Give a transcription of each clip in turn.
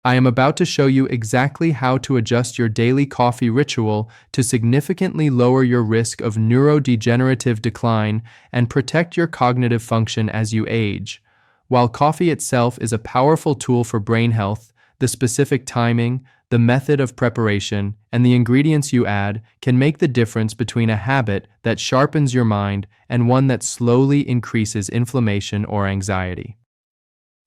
I am about to show you exactly how to adjust your daily coffee ritual to significantly lower your risk of neurodegenerative decline and protect your cognitive function as you age. While coffee itself is a powerful tool for brain health, the specific timing, the method of preparation, and the ingredients you add can make the difference between a habit that sharpens your mind and one that slowly increases inflammation or anxiety.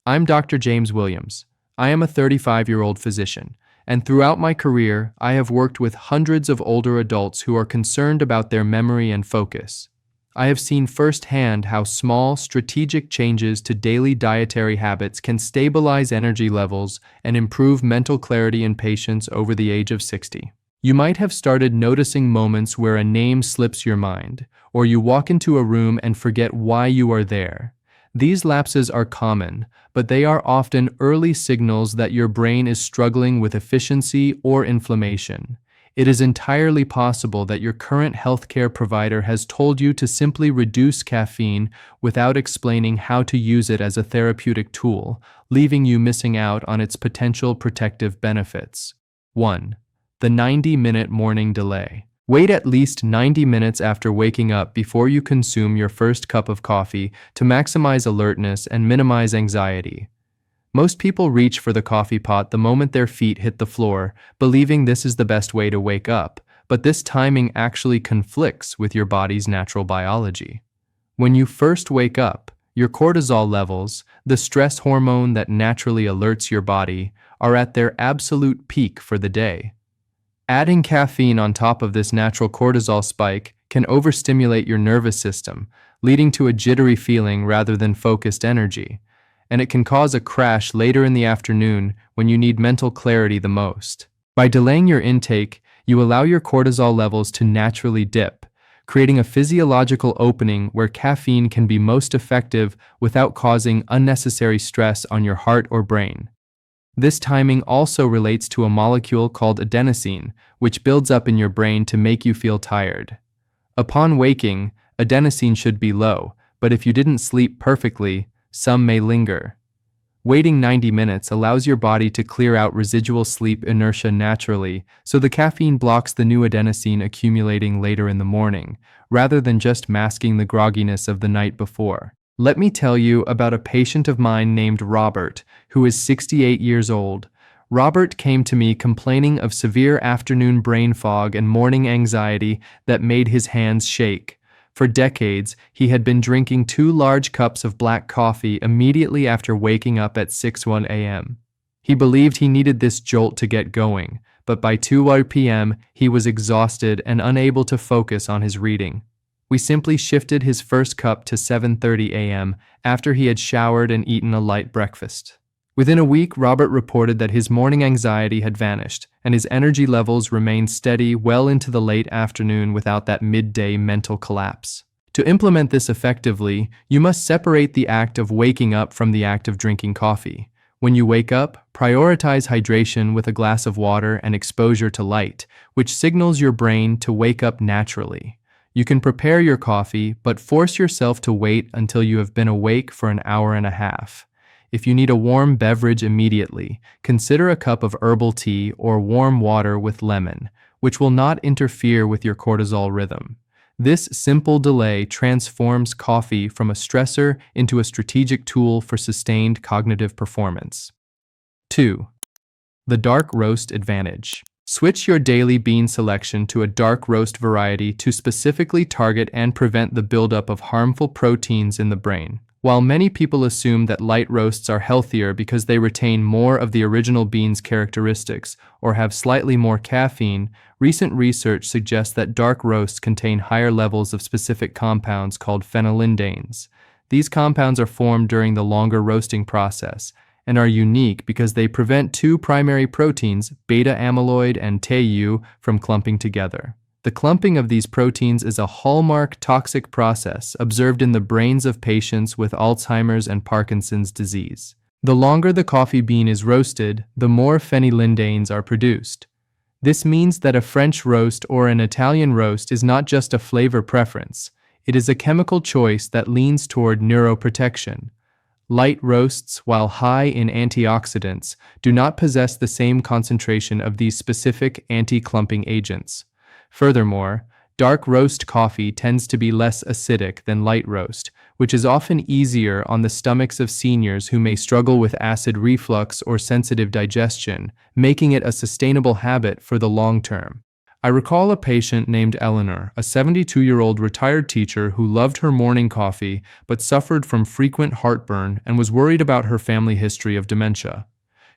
I'm Dr. James Williams. I am a 35-year-old physician, and throughout my career, I have worked with hundreds of older adults who are concerned about their memory and focus. I have seen firsthand how small, strategic changes to daily dietary habits can stabilize energy levels and improve mental clarity in patients over the age of 60. You might have started noticing moments where a name slips your mind, or you walk into a room and forget why you are there. These lapses are common, but they are often early signals that your brain is struggling with efficiency or inflammation. It is entirely possible that your current healthcare provider has told you to simply reduce caffeine without explaining how to use it as a therapeutic tool, leaving you missing out on its potential protective benefits. 1. The 90-minute morning delay. Wait at least 90 minutes after waking up before you consume your first cup of coffee to maximize alertness and minimize anxiety. Most people reach for the coffee pot the moment their feet hit the floor, believing this is the best way to wake up, but this timing actually conflicts with your body's natural biology. When you first wake up, your cortisol levels, the stress hormone that naturally alerts your body, are at their absolute peak for the day. Adding caffeine on top of this natural cortisol spike can overstimulate your nervous system, leading to a jittery feeling rather than focused energy, and it can cause a crash later in the afternoon when you need mental clarity the most. By delaying your intake, you allow your cortisol levels to naturally dip, creating a physiological opening where caffeine can be most effective without causing unnecessary stress on your heart or brain. This timing also relates to a molecule called adenosine, which builds up in your brain to make you feel tired. Upon waking, adenosine should be low, but if you didn't sleep perfectly, some may linger. Waiting 90 minutes allows your body to clear out residual sleep inertia naturally, so the caffeine blocks the new adenosine accumulating later in the morning, rather than just masking the grogginess of the night before. Let me tell you about a patient of mine named Robert, who is 68 years old. Robert came to me complaining of severe afternoon brain fog and morning anxiety that made his hands shake. For decades, he had been drinking 2 large cups of black coffee immediately after waking up at 6:01 a.m. He believed he needed this jolt to get going, but by 2 p.m., he was exhausted and unable to focus on his reading. We simply shifted his first cup to 7:30 a.m. after he had showered and eaten a light breakfast. Within a week, Robert reported that his morning anxiety had vanished, and his energy levels remained steady well into the late afternoon without that midday mental collapse. To implement this effectively, you must separate the act of waking up from the act of drinking coffee. When you wake up, prioritize hydration with a glass of water and exposure to light, which signals your brain to wake up naturally. You can prepare your coffee, but force yourself to wait until you have been awake for an hour and a half. If you need a warm beverage immediately, consider a cup of herbal tea or warm water with lemon, which will not interfere with your cortisol rhythm. This simple delay transforms coffee from a stressor into a strategic tool for sustained cognitive performance. 2. The dark roast advantage. Switch your daily bean selection to a dark roast variety to specifically target and prevent the buildup of harmful proteins in the brain. While many people assume that light roasts are healthier because they retain more of the original bean's characteristics or have slightly more caffeine, recent research suggests that dark roasts contain higher levels of specific compounds called phenylendanes. These compounds are formed during the longer roasting process and are unique because they prevent 2 primary proteins, beta-amyloid and Tau, from clumping together. The clumping of these proteins is a hallmark toxic process observed in the brains of patients with Alzheimer's and Parkinson's disease. The longer the coffee bean is roasted, the more phenylendanes are produced. This means that a French roast or an Italian roast is not just a flavor preference. It is a chemical choice that leans toward neuroprotection. Light roasts, while high in antioxidants, do not possess the same concentration of these specific anti-clumping agents. Furthermore, dark roast coffee tends to be less acidic than light roast, which is often easier on the stomachs of seniors who may struggle with acid reflux or sensitive digestion, making it a sustainable habit for the long term. I recall a patient named Eleanor, a 72-year-old retired teacher who loved her morning coffee but suffered from frequent heartburn and was worried about her family history of dementia.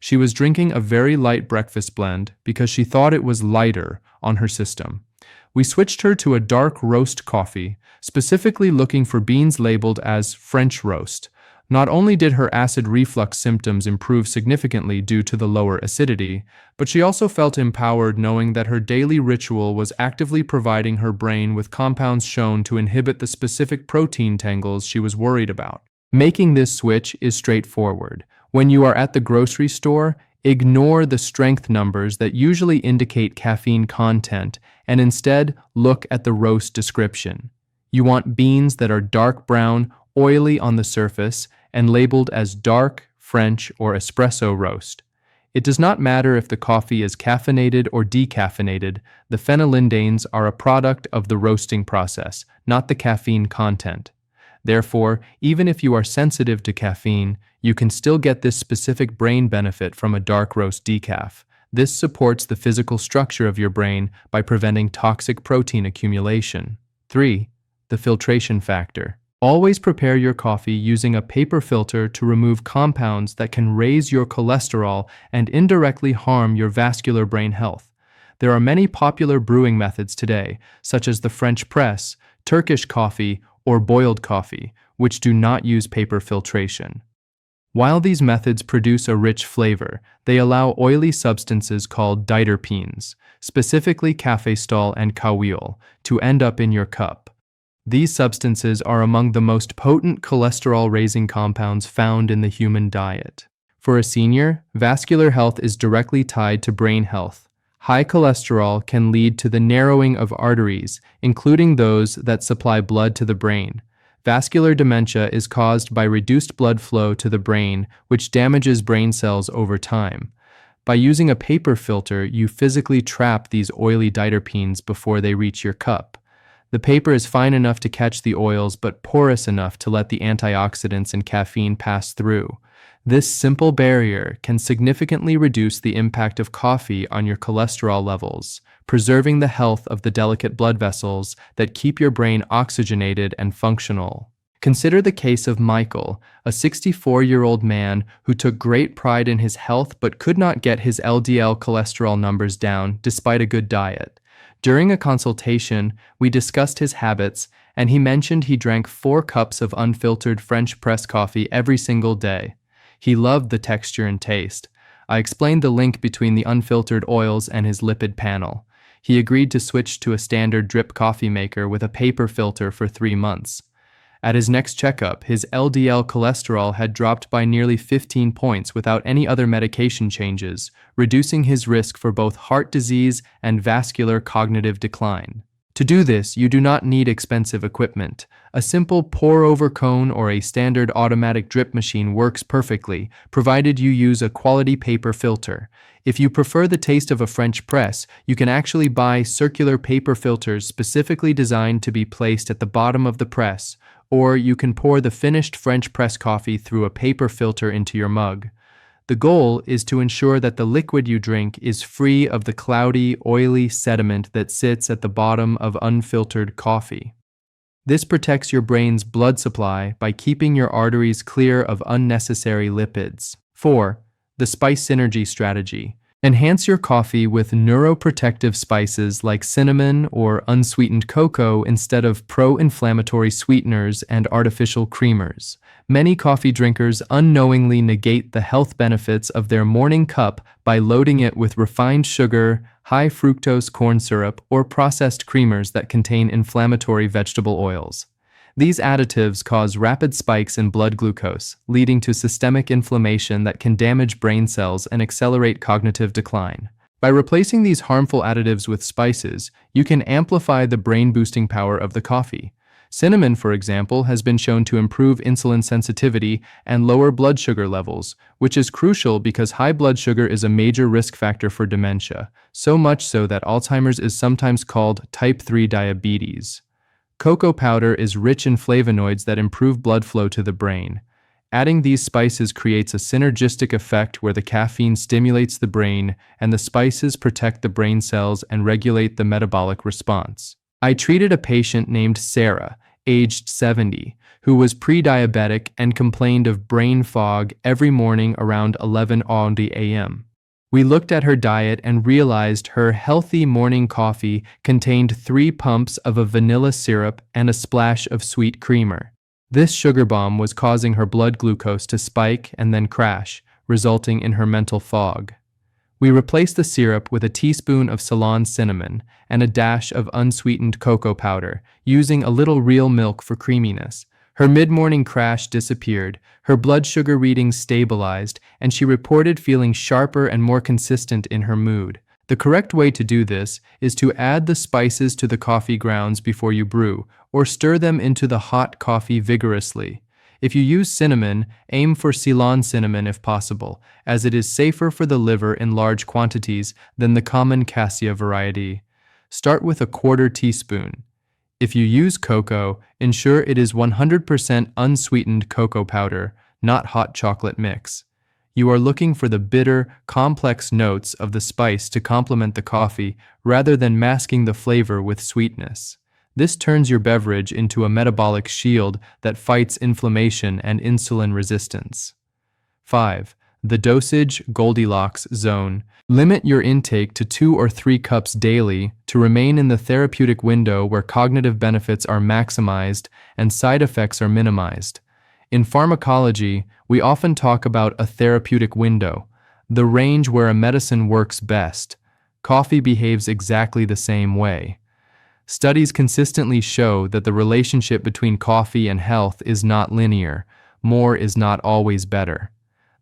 She was drinking a very light breakfast blend because she thought it was lighter on her system. We switched her to a dark roast coffee, specifically looking for beans labeled as French roast. Not only did her acid reflux symptoms improve significantly due to the lower acidity, but she also felt empowered knowing that her daily ritual was actively providing her brain with compounds shown to inhibit the specific protein tangles she was worried about. Making this switch is straightforward. When you are at the grocery store, ignore the strength numbers that usually indicate caffeine content and instead look at the roast description. You want beans that are dark brown, oily on the surface, and labeled as dark, French, or espresso roast. It does not matter if the coffee is caffeinated or decaffeinated, the phenylendanes are a product of the roasting process, not the caffeine content. Therefore, even if you are sensitive to caffeine, you can still get this specific brain benefit from a dark roast decaf. This supports the physical structure of your brain by preventing toxic protein accumulation. 3. The filtration factor. Always prepare your coffee using a paper filter to remove compounds that can raise your cholesterol and indirectly harm your vascular brain health. There are many popular brewing methods today, such as the French press, Turkish coffee, or boiled coffee, which do not use paper filtration. While these methods produce a rich flavor, they allow oily substances called diterpenes, specifically cafestol and caweol, to end up in your cup. These substances are among the most potent cholesterol-raising compounds found in the human diet. For a senior, vascular health is directly tied to brain health. High cholesterol can lead to the narrowing of arteries, including those that supply blood to the brain. Vascular dementia is caused by reduced blood flow to the brain, which damages brain cells over time. By using a paper filter, you physically trap these oily diterpenes before they reach your cup. The paper is fine enough to catch the oils but porous enough to let the antioxidants and caffeine pass through. This simple barrier can significantly reduce the impact of coffee on your cholesterol levels, preserving the health of the delicate blood vessels that keep your brain oxygenated and functional. Consider the case of Michael, a 64-year-old man who took great pride in his health but could not get his LDL cholesterol numbers down despite a good diet. During a consultation, we discussed his habits, and he mentioned he drank 4 cups of unfiltered French press coffee every single day. He loved the texture and taste. I explained the link between the unfiltered oils and his lipid panel. He agreed to switch to a standard drip coffee maker with a paper filter for 3 months. At his next checkup, his LDL cholesterol had dropped by nearly 15 points without any other medication changes, reducing his risk for both heart disease and vascular cognitive decline. To do this, you do not need expensive equipment. A simple pour-over cone or a standard automatic drip machine works perfectly, provided you use a quality paper filter. If you prefer the taste of a French press, you can actually buy circular paper filters specifically designed to be placed at the bottom of the press, or you can pour the finished French press coffee through a paper filter into your mug. The goal is to ensure that the liquid you drink is free of the cloudy, oily sediment that sits at the bottom of unfiltered coffee. This protects your brain's blood supply by keeping your arteries clear of unnecessary lipids. 4. The spice synergy strategy. Enhance your coffee with neuroprotective spices like cinnamon or unsweetened cocoa instead of pro-inflammatory sweeteners and artificial creamers. Many coffee drinkers unknowingly negate the health benefits of their morning cup by loading it with refined sugar, high fructose corn syrup, or processed creamers that contain inflammatory vegetable oils. These additives cause rapid spikes in blood glucose, leading to systemic inflammation that can damage brain cells and accelerate cognitive decline. By replacing these harmful additives with spices, you can amplify the brain-boosting power of the coffee. Cinnamon, for example, has been shown to improve insulin sensitivity and lower blood sugar levels, which is crucial because high blood sugar is a major risk factor for dementia, so much so that Alzheimer's is sometimes called type 3 diabetes. Cocoa powder is rich in flavonoids that improve blood flow to the brain. Adding these spices creates a synergistic effect where the caffeine stimulates the brain and the spices protect the brain cells and regulate the metabolic response. I treated a patient named Sarah, aged 70, who was pre-diabetic and complained of brain fog every morning around 11:00 a.m. We looked at her diet and realized her healthy morning coffee contained 3 pumps of a vanilla syrup and a splash of sweet creamer. This sugar bomb was causing her blood glucose to spike and then crash, resulting in her mental fog. We replaced the syrup with a teaspoon of Ceylon cinnamon and a dash of unsweetened cocoa powder, using a little real milk for creaminess. Her mid-morning crash disappeared, her blood sugar readings stabilized, and she reported feeling sharper and more consistent in her mood. The correct way to do this is to add the spices to the coffee grounds before you brew, or stir them into the hot coffee vigorously. If you use cinnamon, aim for Ceylon cinnamon if possible, as it is safer for the liver in large quantities than the common cassia variety. Start with a quarter teaspoon. If you use cocoa, ensure it is 100% unsweetened cocoa powder, not hot chocolate mix. You are looking for the bitter, complex notes of the spice to complement the coffee rather than masking the flavor with sweetness. This turns your beverage into a metabolic shield that fights inflammation and insulin resistance. 5. The dosage Goldilocks zone. Limit your intake to 2 or 3 cups daily to remain in the therapeutic window where cognitive benefits are maximized and side effects are minimized. In pharmacology, we often talk about a therapeutic window, the range where a medicine works best. Coffee behaves exactly the same way. Studies consistently show that the relationship between coffee and health is not linear. More is not always better.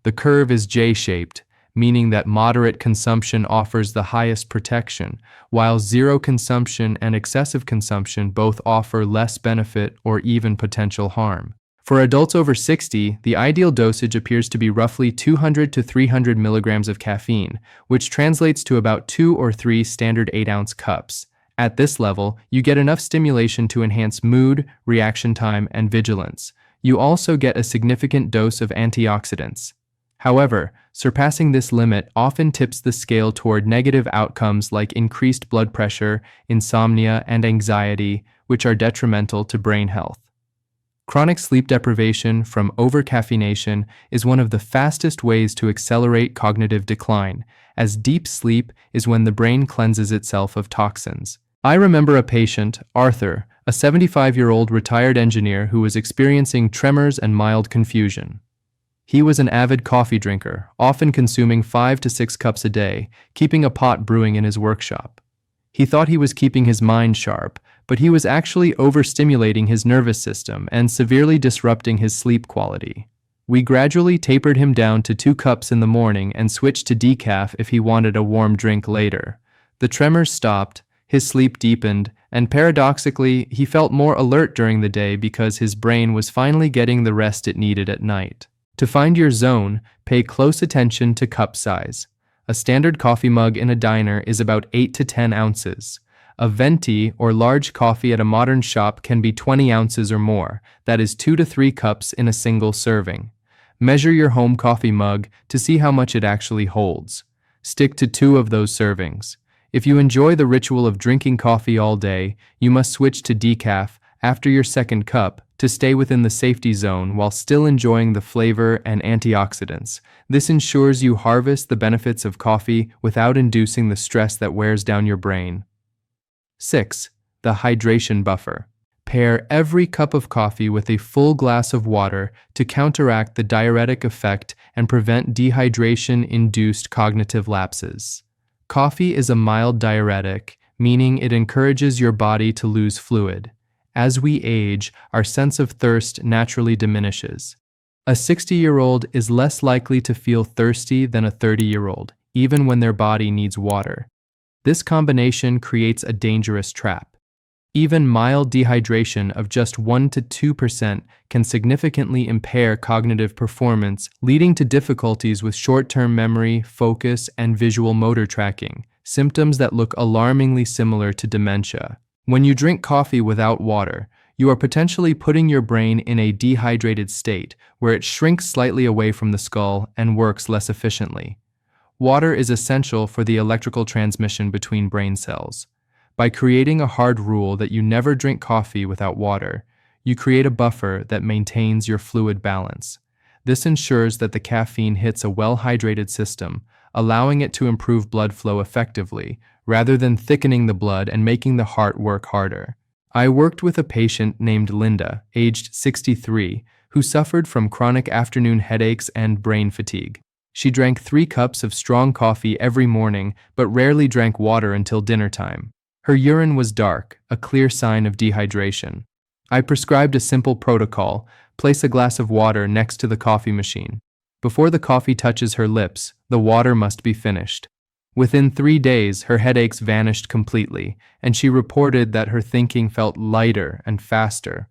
The curve is J-shaped, meaning that moderate consumption offers the highest protection, while zero consumption and excessive consumption both offer less benefit or even potential harm. For adults over 60, the ideal dosage appears to be roughly 200 to 300 milligrams of caffeine, which translates to about 2 or 3 standard 8-ounce cups. At this level, you get enough stimulation to enhance mood, reaction time, and vigilance. You also get a significant dose of antioxidants. However, surpassing this limit often tips the scale toward negative outcomes like increased blood pressure, insomnia, and anxiety, which are detrimental to brain health. Chronic sleep deprivation from overcaffeination is one of the fastest ways to accelerate cognitive decline, as deep sleep is when the brain cleanses itself of toxins. I remember a patient, Arthur, a 75-year-old retired engineer who was experiencing tremors and mild confusion. He was an avid coffee drinker, often consuming 5 to 6 cups a day, keeping a pot brewing in his workshop. He thought he was keeping his mind sharp, but he was actually overstimulating his nervous system and severely disrupting his sleep quality. We gradually tapered him down to 2 cups in the morning and switched to decaf if he wanted a warm drink later. The tremors stopped, his sleep deepened, and paradoxically, he felt more alert during the day because his brain was finally getting the rest it needed at night. To find your zone, pay close attention to cup size. A standard coffee mug in a diner is about 8 to 10 ounces. A venti or large coffee at a modern shop can be 20 ounces or more, that is 2 to 3 cups in a single serving. Measure your home coffee mug to see how much it actually holds. Stick to 2 of those servings. If you enjoy the ritual of drinking coffee all day, you must switch to decaf after your second cup to stay within the safety zone while still enjoying the flavor and antioxidants. This ensures you harvest the benefits of coffee without inducing the stress that wears down your brain. 6. The hydration buffer. Pair every cup of coffee with a full glass of water to counteract the diuretic effect and prevent dehydration-induced cognitive lapses. Coffee is a mild diuretic, meaning it encourages your body to lose fluid. As we age, our sense of thirst naturally diminishes. A 60-year-old is less likely to feel thirsty than a 30-year-old, even when their body needs water. This combination creates a dangerous trap. Even mild dehydration of just 1 to 2% can significantly impair cognitive performance, leading to difficulties with short-term memory, focus, and visual motor tracking, symptoms that look alarmingly similar to dementia. When you drink coffee without water, you are potentially putting your brain in a dehydrated state where it shrinks slightly away from the skull and works less efficiently. Water is essential for the electrical transmission between brain cells. By creating a hard rule that you never drink coffee without water, you create a buffer that maintains your fluid balance. This ensures that the caffeine hits a well-hydrated system, allowing it to improve blood flow effectively, rather than thickening the blood and making the heart work harder. I worked with a patient named Linda, aged 63, who suffered from chronic afternoon headaches and brain fatigue. She drank 3 cups of strong coffee every morning, but rarely drank water until dinner time. Her urine was dark, a clear sign of dehydration. I prescribed a simple protocol: place a glass of water next to the coffee machine. Before the coffee touches her lips, the water must be finished. Within 3 days, her headaches vanished completely, and she reported that her thinking felt lighter and faster.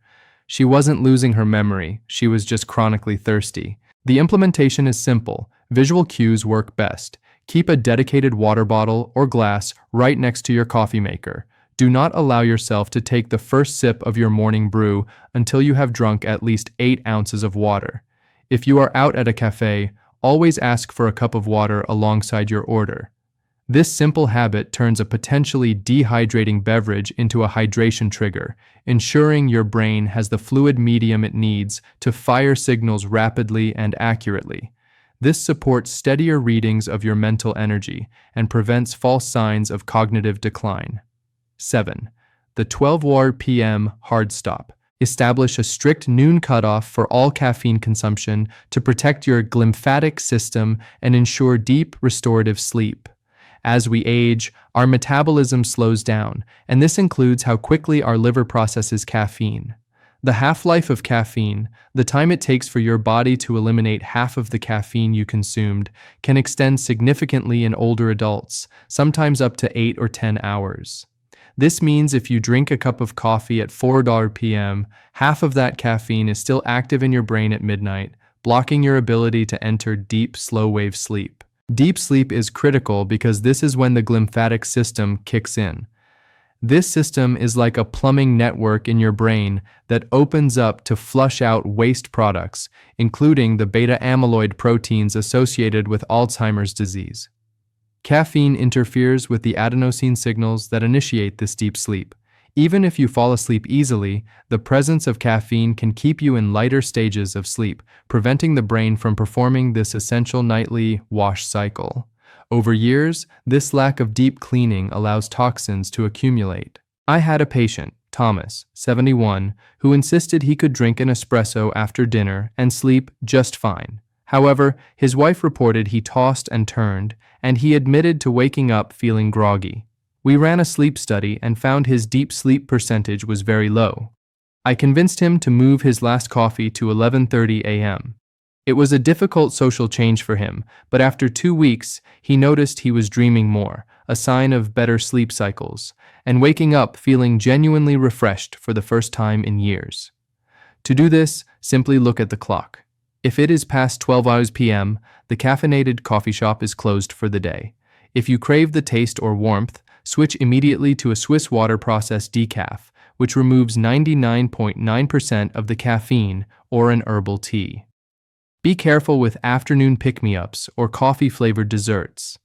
She wasn't losing her memory, she was just chronically thirsty. The implementation is simple. Visual cues work best. Keep a dedicated water bottle or glass right next to your coffee maker. Do not allow yourself to take the first sip of your morning brew until you have drunk at least 8 ounces of water. If you are out at a cafe, always ask for a cup of water alongside your order. This simple habit turns a potentially dehydrating beverage into a hydration trigger, ensuring your brain has the fluid medium it needs to fire signals rapidly and accurately. This supports steadier readings of your mental energy and prevents false signs of cognitive decline. 7. The 12 p.m. hard stop. Establish a strict noon cutoff for all caffeine consumption to protect your glymphatic system and ensure deep, restorative sleep. As we age, our metabolism slows down, and this includes how quickly our liver processes caffeine. The half-life of caffeine, the time it takes for your body to eliminate half of the caffeine you consumed, can extend significantly in older adults, sometimes up to 8 or 10 hours. This means if you drink a cup of coffee at 4 p.m., half of that caffeine is still active in your brain at midnight, blocking your ability to enter deep, slow-wave sleep. Deep sleep is critical because this is when the glymphatic system kicks in. This system is like a plumbing network in your brain that opens up to flush out waste products, including the beta-amyloid proteins associated with Alzheimer's disease. Caffeine interferes with the adenosine signals that initiate this deep sleep. Even if you fall asleep easily, the presence of caffeine can keep you in lighter stages of sleep, preventing the brain from performing this essential nightly wash cycle. Over years, this lack of deep cleaning allows toxins to accumulate. I had a patient, Thomas, 71, who insisted he could drink an espresso after dinner and sleep just fine. However, his wife reported he tossed and turned, and he admitted to waking up feeling groggy. We ran a sleep study and found his deep sleep percentage was very low. I convinced him to move his last coffee to 11:30 a.m. It was a difficult social change for him, but after 2 weeks, he noticed he was dreaming more, a sign of better sleep cycles, and waking up feeling genuinely refreshed for the first time in years. To do this, simply look at the clock. If it is past 12 p.m., the caffeinated coffee shop is closed for the day. If you crave the taste or warmth, switch immediately to a Swiss water process decaf, which removes 99.9% of the caffeine, or an herbal tea. Be careful with afternoon pick-me-ups or coffee-flavored desserts.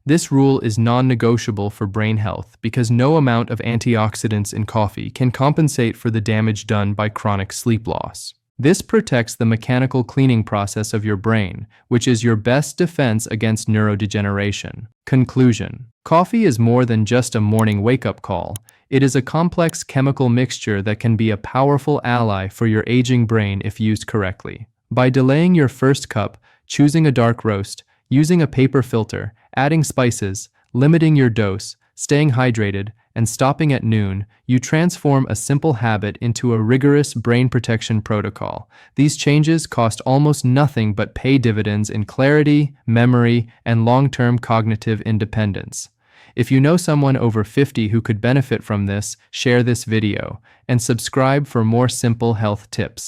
This rule is non-negotiable for brain health because no amount of antioxidants in coffee can compensate for the damage done by chronic sleep loss. This protects the mechanical cleaning process of your brain, which is your best defense against neurodegeneration. Conclusion: coffee is more than just a morning wake-up call. It is a complex chemical mixture that can be a powerful ally for your aging brain if used correctly. By delaying your first cup, choosing a dark roast, using a paper filter, adding spices, limiting your dose, staying hydrated, and stopping at noon, you transform a simple habit into a rigorous brain protection protocol. These changes cost almost nothing but pay dividends in clarity, memory, and long-term cognitive independence. If you know someone over 50 who could benefit from this, share this video and subscribe for more simple health tips.